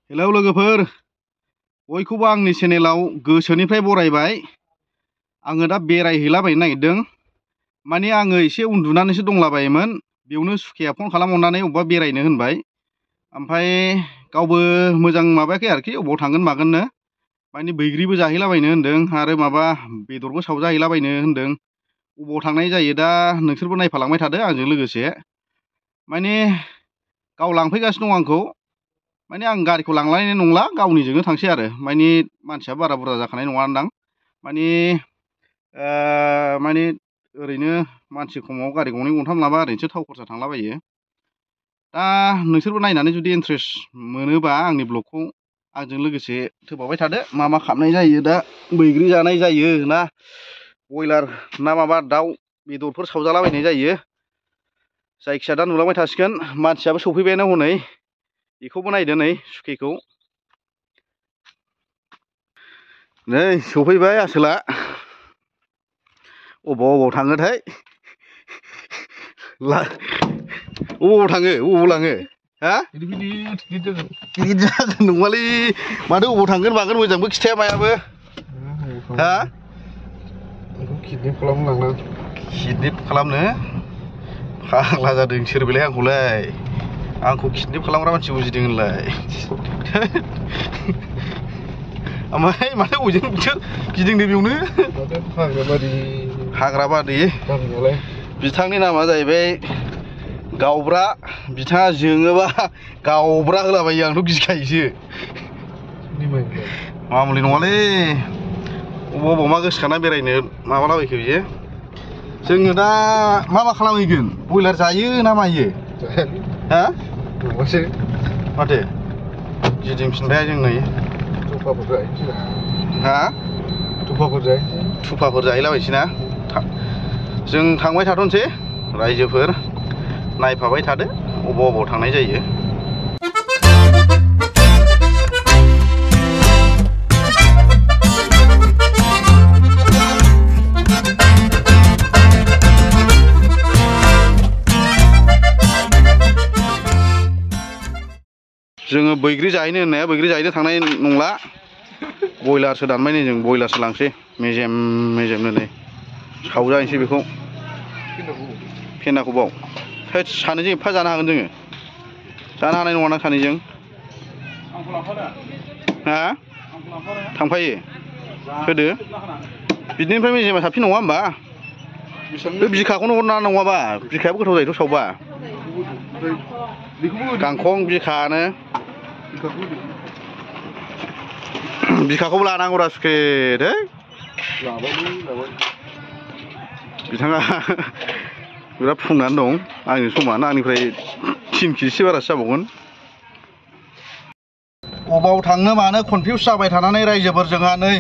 Hello लोगोफोर बयखौबो आंनि चेनेलाव गोसोनिफ्राय बरायबाय। आङो दा बेरायहैलाबायनो नागिरदों। माने आङो एसे उन्दुनानैसो दंलाबायोमोन, बेयावनो सुखेया फन खालामहरनानै अबेबा बेरायनो होनबाय। ओमफ्राय गावबो मोजां माबायाखै आरोखि अबाव थांगोन मागोननो। माने बैग्रिबो जाहैलाबायनो होनदों आरो माबा बेदरबो सावजाहैलाबायनो होनदों। अबाव थांनाय जायो दा नोंसोरबो नायफालांबाय थादो आंजों लोगोसे। माने गाव लांफैगासिनो दं आंखौ। माने आं गारिखौ लांलायनाय नंला, गावनिजोंनो थांसै आरो। माने मानसिया बारा बुरजा जाखानाय नङादां। माने ओरैनो मानसि खमाव गारि गंनै गंथाम लाबा ओरैनोसो थाव खरसा थांलाबायो। दा नोंसोरबो नायनानै जुदि इन्ट्रेस्ट मोनोबा आंनि ब्लगखौ आंजों लोगोसे थोफाबाय थादो। मा मा खालामनाय जायो दा, बैग्रि जानाय जायो ना बयलार ना माबा दाउ बेदरफोर सावजालाबायनाय जायो। जायखिया दा नुलांबाय थासिगोन। मानसियाबो सफैबायानो हनै, बेखौबो नायदो नै सुखेखौ। नै सफैबाय आसोला। अबाव थाङोथाय, अबाव थाङो अबाव लाङो हा? गिदिर जागोन नङालै, माथो अबाव थांगोन मागोन मोजांबो खिथाया मायाबो हा? किडनेप खालामनो लांदां। किडनेप खालामनो? फाग्ला जादों सोर बेलाय आंखौलाय? आंखौ किडनेप खालामग्रा मानसि बुजिदों होनलाय? ओमफ्राय माथो बयजोंसो गिदिंदो बेयावनो? हाग्राबारि बिथांनि नामा जाहैबाय गावब्रा। बिथाङा जोङोबा गावब्रा होलाबायो, आंथ' गिखायोसो। मामुलि नङालै, अबाव मा गोसोखाना बेरायनो माबालाबायखो बियो। जोङो दा मा खालामहैगोन? बयलार जायो ना मायो? हा? माथो गिदिंफिनबाय जों नै। हा? थुफाफोर जाहैलाबायनोसै ना? जों थांबाय थाथ'नोसै रायजोफोर, नायफाबाय थादो अबाव थांनाय जायो। जोङो बैग्रि जाहैनो होननाया बैग्रि जाहैनो थांनाय नंला। बयलारसो दानबाय नै जों, बयलारसो लांसै मेजेम मेजेमनो नै सावजाहैनोसै बेखौ। फेन्दाखौ बाव। थोद सानैजों एफा जानो हागोन जोङो? जानो हानाय नङाना सानैजों। हा? थांफायो? होदो। बिदिनिफ्राय मेजेमा साबसिन नङा होमबा? बे बिखाखौनो हरना नङाबा, बिखायाबो गोथाव जायोथ' सावबा। गांखं बिखानो। बिखाखौबो लानांगौरा सुखे है। बिथाङा बिराद फुंनानै दं आंनि समान, आंनिफ्राय 3 केजिसो बारासो जाबावगोन। अबाव थांनो मानो कनफिउस जाबाय थानानै रायजोफोर जोंहा नै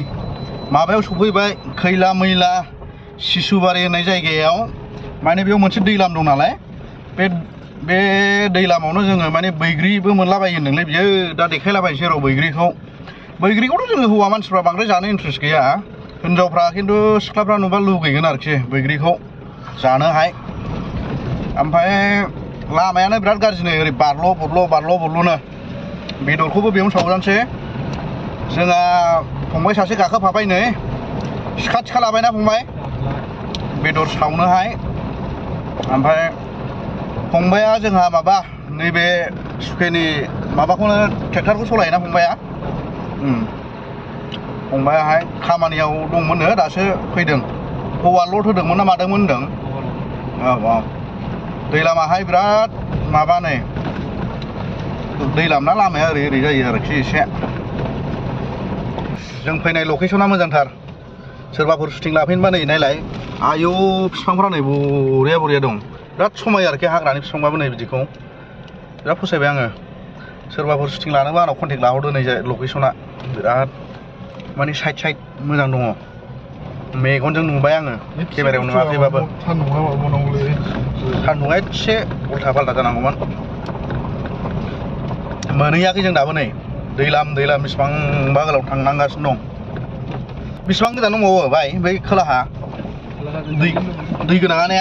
माबायाव सफैबाय, खैला मैला सिसुबारि होननाय जायगायाव। माने बेयाव मोनसे दैलाम दं नालाय, बे दैलामावनो जोङो माने बैग्रिबो मोनलाबायो होनदोंलै बियो। दा देखायलाबायनोसै र' बैग्रिखौ। बैग्रिखौथ' जोङो हौवा मानसिफ्रा बांद्राय जानो इन्ट्रेस्ट गैया। हिनजावफ्रा खिन्थु सिख्लाफ्रा नुबा लुगैगोन आरोखि बैग्रिखौ जानोहाय। ओमफ्राय लामायानो बिराद गाज्रि नै, ओरै बारल' बुरल'नो। बेदरखौबो बेयावनो सावजानोसै। जोंहा फंबाय सासे गाखोफाबाय नै, सिखा थिखा लाबायना फंबाय बेदर सावनोहाय। ओमफ्राय फंबाया जोंहा माबा नैबे सुखेनि माबाखौनो ट्रेक्टरखौ सालायोना फंबाया। फंबायाहाय खामानियाव दंमोननो, दासो फैदों। हौवा लड होदोंमोन ना मादोंमोन होनदों। औ दैलामाहाय बिराद माबा नै, दैलाम ना लामाया ओरै जायो आरोखि एसे। जों फैनाय लकेसना मोजांथार। सोरबाफोर शुटिं लाफैनोबा नै नायलाय, आयौ बिफांफ्रा नै बरिया दं। बिराद समायो आरोखि हाग्रानि बिफांबाबो नै बिदिखौ बिराद फसायबाय आङो। सोरबाफोर शुटिं लानोबा आंनाव कन्टेक्ट लाहरदो। नै लकेसना बिराद माने साइड मोजां दङ। मेगनजों नुबाय आङो, केमेरायाव नुवाखैबाबो। सान्दुङा एसे उल्था फाल्था जानांगौमोन। मोनहैयाखै जों दाबो नै, दैलाम बेसिबांबा गोलाव थांनांगासिनो दं। बेसिबां गोजान दंबावो भाइ बै खोलाहा? दै गोनाङा ने?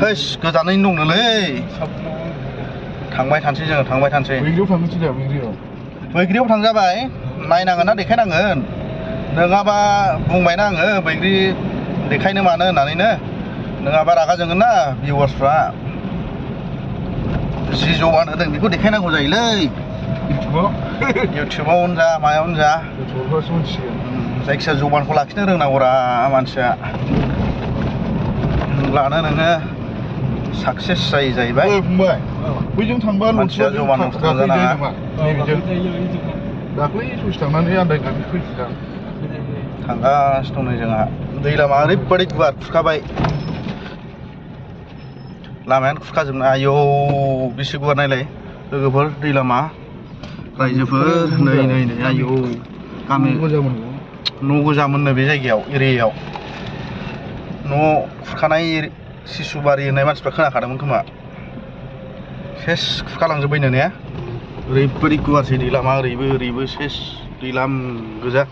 हैस गोजानैनो दंनोलै। थांबाय थानोसै जोङो, थांबाय थानोसै। बैग्रियाव थांनोसै दा, बैग्रियाव बैग्रियाव थांजाबाय नायनांगोन ना देखायनांगोन नङाबा बुंबायना आङो बैग्रि देखायनो मानो होननानैनो नङाबा रागा जोंगोन ना भिउवार्सफ्रा जि जौआनो होदों बेखौ देखायनांगौ जायोलै इउटुबावनो जा मायावनो जा जायखिया जौबानखौ लाखिनो रोंनांगौरा मानसिया होनब्लानो नोङो साक्सेस जायो जाहैबाय बैजों थांबा मानसिया जौबान थांजानाङा दाख्लै ससे थांनानै आन्दायनानै फैफिनदां थांगासिनो दं नै जोंहा दै लामा ओरैबायदि गुवार खुरखाबाय लामायानो खुरखाजोबना आयौ बेसे गुवार नायलाय लोगोफोर दै लामा रायजोफोर नै नै नै आयौ गामि न' गोजामोननो बे जायगायाव एरियायाव न' खुरखानाय सिसुबारि होननाय मानसिफ्रा खोनाखादोंमोन खोमा सेस खुरखालांजोब्बायनो ने ओरैबायदि गुवारसै दै लामा ओरैबो ओरैबो सेस दैलाम गोजा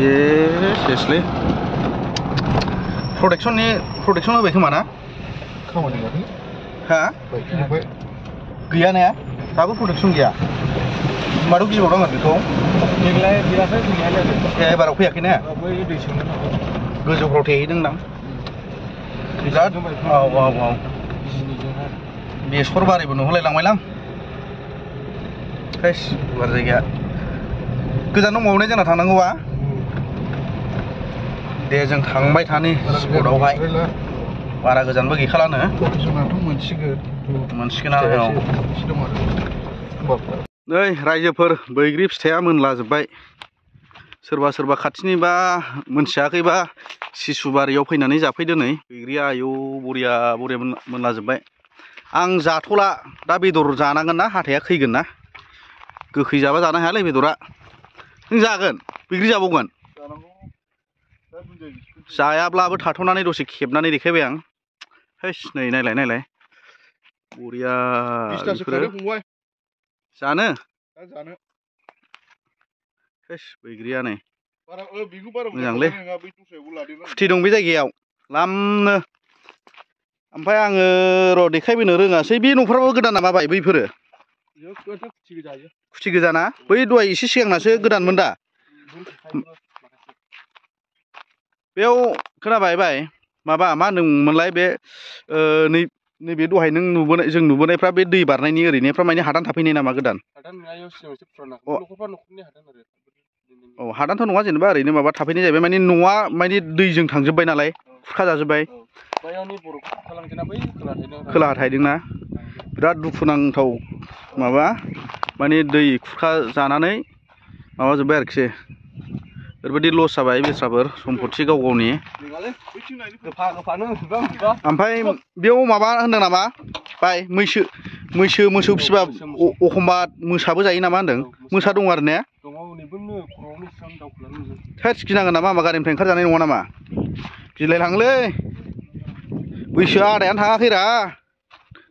ए सेसलै प्रटेक्सन होबाय खोमा ना खामानि गैयाखै हा गैया ने दाबो प्रटेक्सन गैया होनबाथ' गिबावनांगोन बेखौ देग्लाय गैयाखै गैनायालाय एबाराव फैयाखै ने बै दै सोंनो गोजौफ्राव थेहैदोंदां बिराद औ औ औ बेसर बारिबो नुहुरलायलांबायलां फेस गुवार जायगाया गोजान दंबावो ने जोंना थांनांगौआ दे जों थांबाय थानि स्पटआवहाय बारा गोजानबो गैखालानो मोनसिगोनानो नै रायजोफोर बैग्रि फिथाइया मोनलाजोब्बाय सोरबा सोरबा खाथिनिबा मोनथियाखैबा सिसुबारियाव फैनानै जाफैदो नै बैग्रिया आयौ बरिया बरिया मोनलाजोब्बाय आं जाथ'ला दा बेदर जानांगोन ना हाथाया खैगोन ना गोखै जाबा जानो हायालै बेदरा नों जागोन बैग्रि जाबावगोन जायाब्लाबो थाथ'नानै दसे खेबनानै देखायबाय आं हैस नै नायलाय बरिया जानो हैस बैग्रिया नै मोजांलै फुथि दं बे जायगायाव लामनो ओमफ्राय आङो र' देखायबोनो रोङासै बे न'फ्राबो गोदान नामा बाय बैफोरो खुथि गोजाना बै दहाय एसे सिगांनासो गोदानमोन दा बेयाव खोनाबाय बाय माबा मा होनदोंमोनलाय बे नैबे दहाय नों नुबोनाय जों नुबोनायफ्रा बे दै बारनायनि ओरैनिफ्रा माने हादान थाफैनाय नामा गोदान औ हादानथ' नङा जेनेबा ओरैनो माबा थाफैनाय जाहैबाय माने न'आ माने दैजों थांजोब्बाय नालाय खुरखा जाजोब्बाय खोलाहा थाहैदोंना बिराद दुखुनांथाव माबा माने दै खुरखा जानानै माबाजोब्बाय आरोखि ओरैबायदि लस जाबाय बेस्राफोर सम्पति गाव गावनि ओमफ्राय बेयाव माबा होनदों नामा बाय मोसौ फिसिबा एखमबा मोसाबो जायो नामा होनदों मोसा दं आरो ने थोद गिनांगोन नामा मा गारिनिफ्राय ओंखारजानाय नङा नामा गिलायलाङोलै बैसोआ आदायानो थाङाखैरा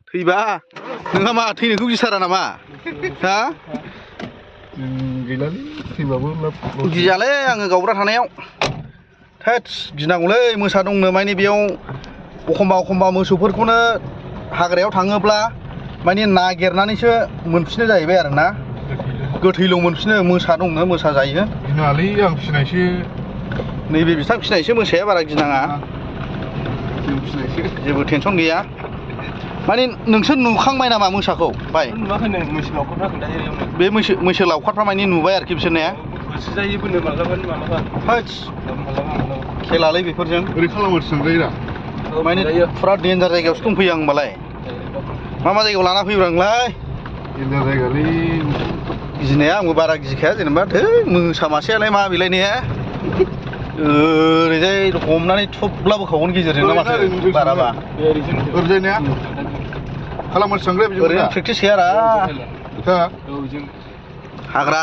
थैबा नोंहा मा थैनायखौ गिथारा नामा हा गियालै आङो गावब्रा थानायाव थोद गिनांगौलै मोसा दंनो माने बेयाव एखमबा मोसौफोरखौनो हाग्रायाव थाङोब्ला माने नागिरनानैसो मोनफिनो जाहैबाय आरो ना गोथैल' मोनफिनो मोसा दंनो मोसा जायो गिनालै आं फिसिनायसो नैबे बिथां फिसिनायसो मोसाया बारा गिनाङा जेबो टेनसन गैया माने नोंसोर नुखांबाय नामा मोसाखौ बाय बे मैसो लावखारफ्रा माने नुबाय आरोखि बिसोर ने खेलालै बेफोरजों ओरै खालामो सोंजायोरा माने फुरा डेन्जार जायगायावसो दंफैयो आं होनबालाय मा जायगायाव लाना फैब्रा नोंलाय डेन्जार जायगालै गिनाया आंबो बारा गिखाया जेनेबा थै मोसा मासेयालाय मा बेलाय ने ओरैजाय हमनानै थुब्ला बोखावगोन गेजेरजों ना माथो बाराबा ओरैजायनिया खालामो सोंग्राय ओरैनो प्रेक्टिस गैयारा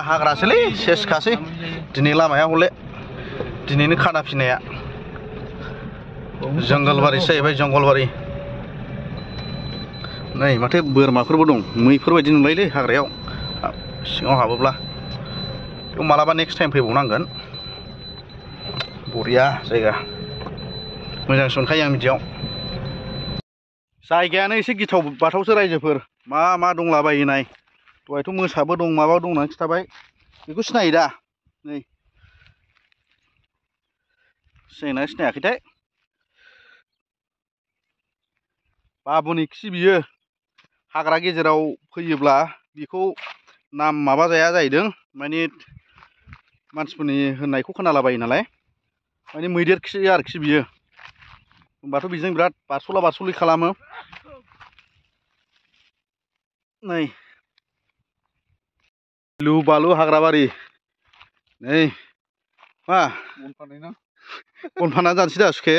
हाग्रासोलै सेसखासै दिनै लामाया हले दिनैनो खाना फिनाया जंगलबारिसो जाहैबाय जंगलबारि नै माथो बोरमाफोरबो दं मैफोर बायदि नुलायोलै हाग्रायाव सिङाव हाबोब्ला बेयाव मालाबा नेक्स्ट टाइम फैबावनांगोन बरिया जायगा मोजांसो मोनखायो आं बिदियाव जायगायानो एसे गिथाव बाथावसो रायजोफोर मा दंलाबायो नाय दहायथ' मोसाबो दं माबा दं होननानै खिथाबाय बेखौ सिनायो दा नै सिनायना सिनायाखैथाय बाबुनि खि बियो हाग्रा गेजेराव फैयोब्ला बेखौ नाम माबा जाया जाहैदों माने मानसिफोरनि होननायखौ खोनालाबायो नालाय माने मैदेर खि आरोखि बियो होमबाथ' बेजों बिराद बारस'ला बारस'लि खालामो नै लु बालु हाग्राबारि नै मा बन फानना जानोसै दा सुखे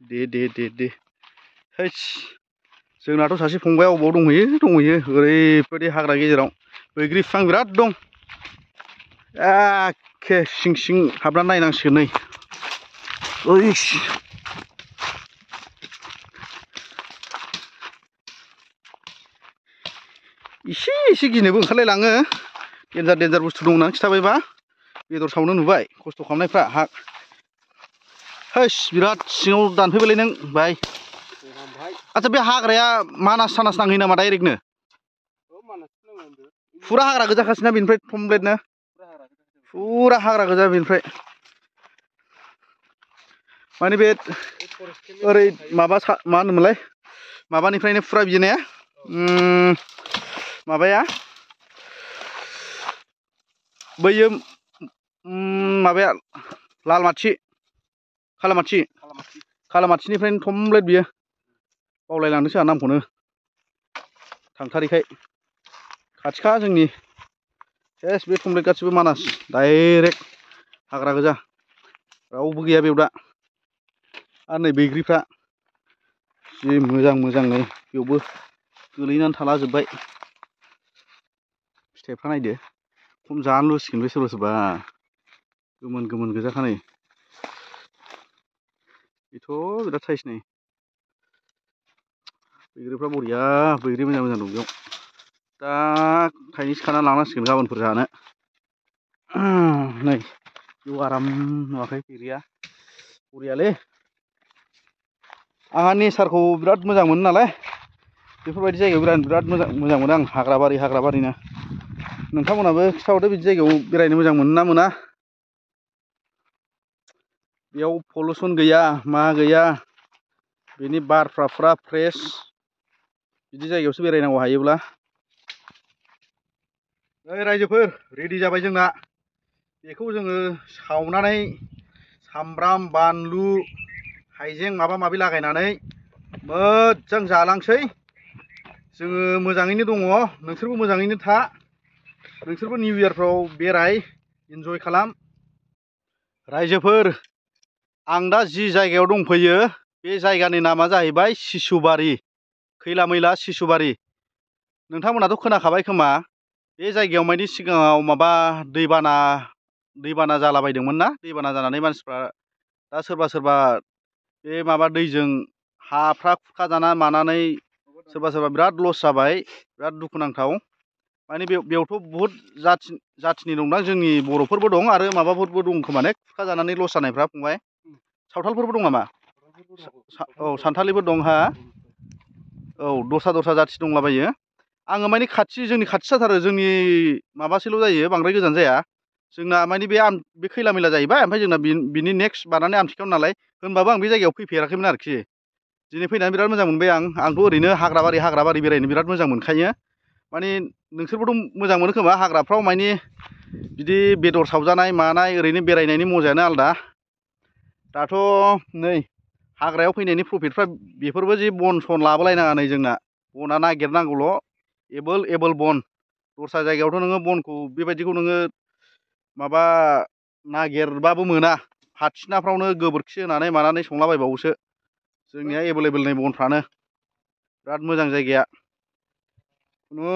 दे हैस जोंनाथ' सासे फंबाया अबाव दंहैयो ओरैबायदि हाग्रा गेजेराव बैग्रि बिफां बिराद दं एखे सिं सिं हाबना नायनांसिगोन नै ओइस एसे गिनोबो ओंखारलायलाङो देन्जार बुस्थु दं होननानै खिथाबायबा बेदर सावनो नुबाय खस्थ' खालामनायफ्रा हैस बिराद सिङाव दानफैबायलै नों भाइ आच्छा बे हाग्राया मानास सानास नांहैयो नामा डाइरेक्टनो फुरा हाग्रा गोजाखासैना बेनिफ्राय कमप्लिटनो फुरा हाग्रा गोजा बेनिफ्राय माने बे ओरै माबा मा होनोमोनलाय माबानिफ्रायनो फुरा बियो ने माबाया बैयो माबाया लालमाथि खालामाथिनिफ्रायनो कमप्लिट बियो बावलायलांदोंसो आं नामखौनो थांथारैखाय खाथिखा जोंनि सेस बे कमप्लिट गासिबो मानास डाइरेक्ट हाग्रा गोजा रावबो गैया बेयाव दा आरो नै बैग्रिफ्रा जि मोजां नै बेयावबो गोलैनानै थाला जोब्बाय फिथाइफ्रा नायदो खम जानो लुसिगोन बे सोरबा गोमोन गोजाखा नै बेथ' बिराद साइस नै बैग्रिफ्रा बरिया बैग्रि मोजां दं बेयाव दा थाइनैसो खाना लांनांसिगोन गाबोनफोर जानो नै बेयाव आराम नुवाखै बैग्रिया बरियालै आंहा नेचारखौ बिराद मोजां मोनो नालाय बेफोरबायदि जायगायाव बिराद मोजां मोनो आं हाग्राबारिनो नोंथांमोनहाबो खिथाहरदो बिदि जायगायाव बेरायनो मोजां मोनो ना मोना बेयाव पलुसन गैया मा गैया बेनि बारफ्रा फुरा फ्रेश बिदि जायगायावसो बेरायनांगौ हायोब्ला ओइ रायजोफोर रेडि जाबाय जोंना बेखौ जोङो सावनानै सामब्राम बानलु हाइजें माबा माबि लागायनानै मोजां जालांसै जोङो मोजाङैनो दङ नोंसोरबो मोजाङैनो था नोंसोरबो निउ इयारफ्राव बेराय इन्जय खालाम रायजोफोर आं दा जि जायगायाव दंफैयो बे जायगानि नामा जाहैबाय सिसुबारि खैला मैला सिसुबारि नोंथांमोनाथ' खोनाखाबाय खोमा बे जायगायाव मानि सिगाङाव माबा दैबाना जालाबायदोंमोन ना दैबाना जानानै मानसिफ्रा दा सोरबा बे माबा दैजों हाफ्रा खुरखाजाना मानानै सोरबा बिराद लस जाबाय बिराद दुखुनांथाव माने बेयावथ' बहुद जाथिनि दंना जोंनि बर'फोरबो दं आरो माबाफोरबो दं खोमा ने खुरखाजानानै लस जानायफ्रा फंबाय सावथालफोरबो दं नामा औ सानथालिफोर दं हा औ दस्रा जाथि दंलाबायो आङो माने जोंनि खाथि जाथारो जोंनि माबासेल' जायो बांद्राय गोजान जाया जोंना माने बे खैला मैला जाहैबाय ओमफ्राय जोंना बिनि नेक्स्ट बारनानै आमथिखायाव नालाय होनबाबो आं बे जायगायाव फैफेराखैमोन आरोखि दिनै फैनानै बिराद मोजां मोनबाय आंथ' ओरैनो हाग्राबारि बेरायनो बिराद मोजां मोनखायो माने नोंसोरबोथ' मोजां मोनो खोमा हाग्राफ्राव माने बिदि बेदर सावजानाय मानाय ओरैनो बेरायनायनि मजायानो आलदा दाथ' नै हाग्रायाव फैनायनि प्रफिटफ्रा बेफोरबो जि बन सन लाबोलायनाङा नै जोंना बना नागिरनांगौल' एबोल बन दस्रा जायगायावथ' नोङो बनखौ बेबायदिखौ नोङो माबा नागिरबाबो मोना फाथिनाफ्रावनो गोबोरखि होनानै मानानै संलाबायबावोसो जोंनिया एभेलेबेल नै बनफ्रानो बिराद मोजां जायगाया खुनु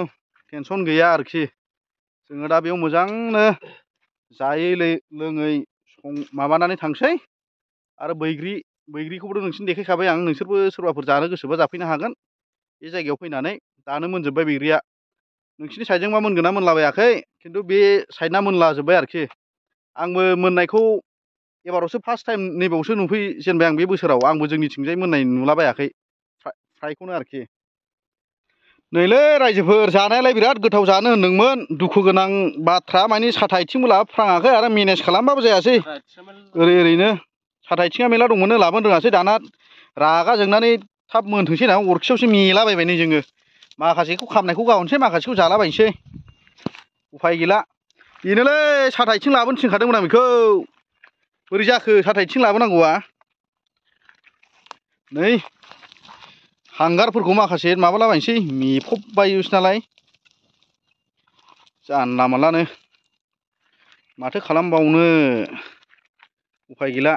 टेनसन गैया आरोखि जोङो दा बेयाव मोजांनो जायै लोङै माबानानै थांसै आरो बैग्रिखौबोथ' नोंसिनो देखायखाबाय आं नोंसोरबो सोरबाफोर जानो गोसोबा जाफैनो हागोन बे जायगायाव फैनानै दानो मोनजोब्बाय बैग्रिया नोंसिनि साइडजोंबा मोनगोन ना मोनलाबायाखै खिन्थु बे साइडना मोनलाजोब्बाय आरोखि आंबो मोननायखौ एबारावसो फार्स्ट टाइम नैबावसो नुफैजेनबाय आं बे बोसोराव आंबो जोंनिथिंजाय मोननाय नुलाबायाखै फ्रायखौनो आरोखि नैलै रायजोफोर जानायालाय बिराद गोथाव जानो होनदोंमोन दुखु गोनां बाथ्रा माने साथा आथिंबो लाबोफ्राङाखै आरो मेनेज खालामबाबो जायासै ओरैनो साथा आथिङा मेला दंमोन लाबोनो रोङासै दाना रागा जोंनानै थाब मोनथोंसै होनना अरखियावसो मेलाबायबाय नै जोङो माखासेखौ खामनायखौ गावनोसै माखासेखौ जालाबायनोसै उफाय गैला बेनोलै साथा आथिं लाबोनो थिनखादोंमोन आं बेखौ बोरै जाखो साथा आथिं लाबोनांगौआ नै हांगारफोरखौ माखासे माबालाबायनोसै मेफबबायोसो नालाय जानला मानलानो माथो खालामबावनो उफाय गैला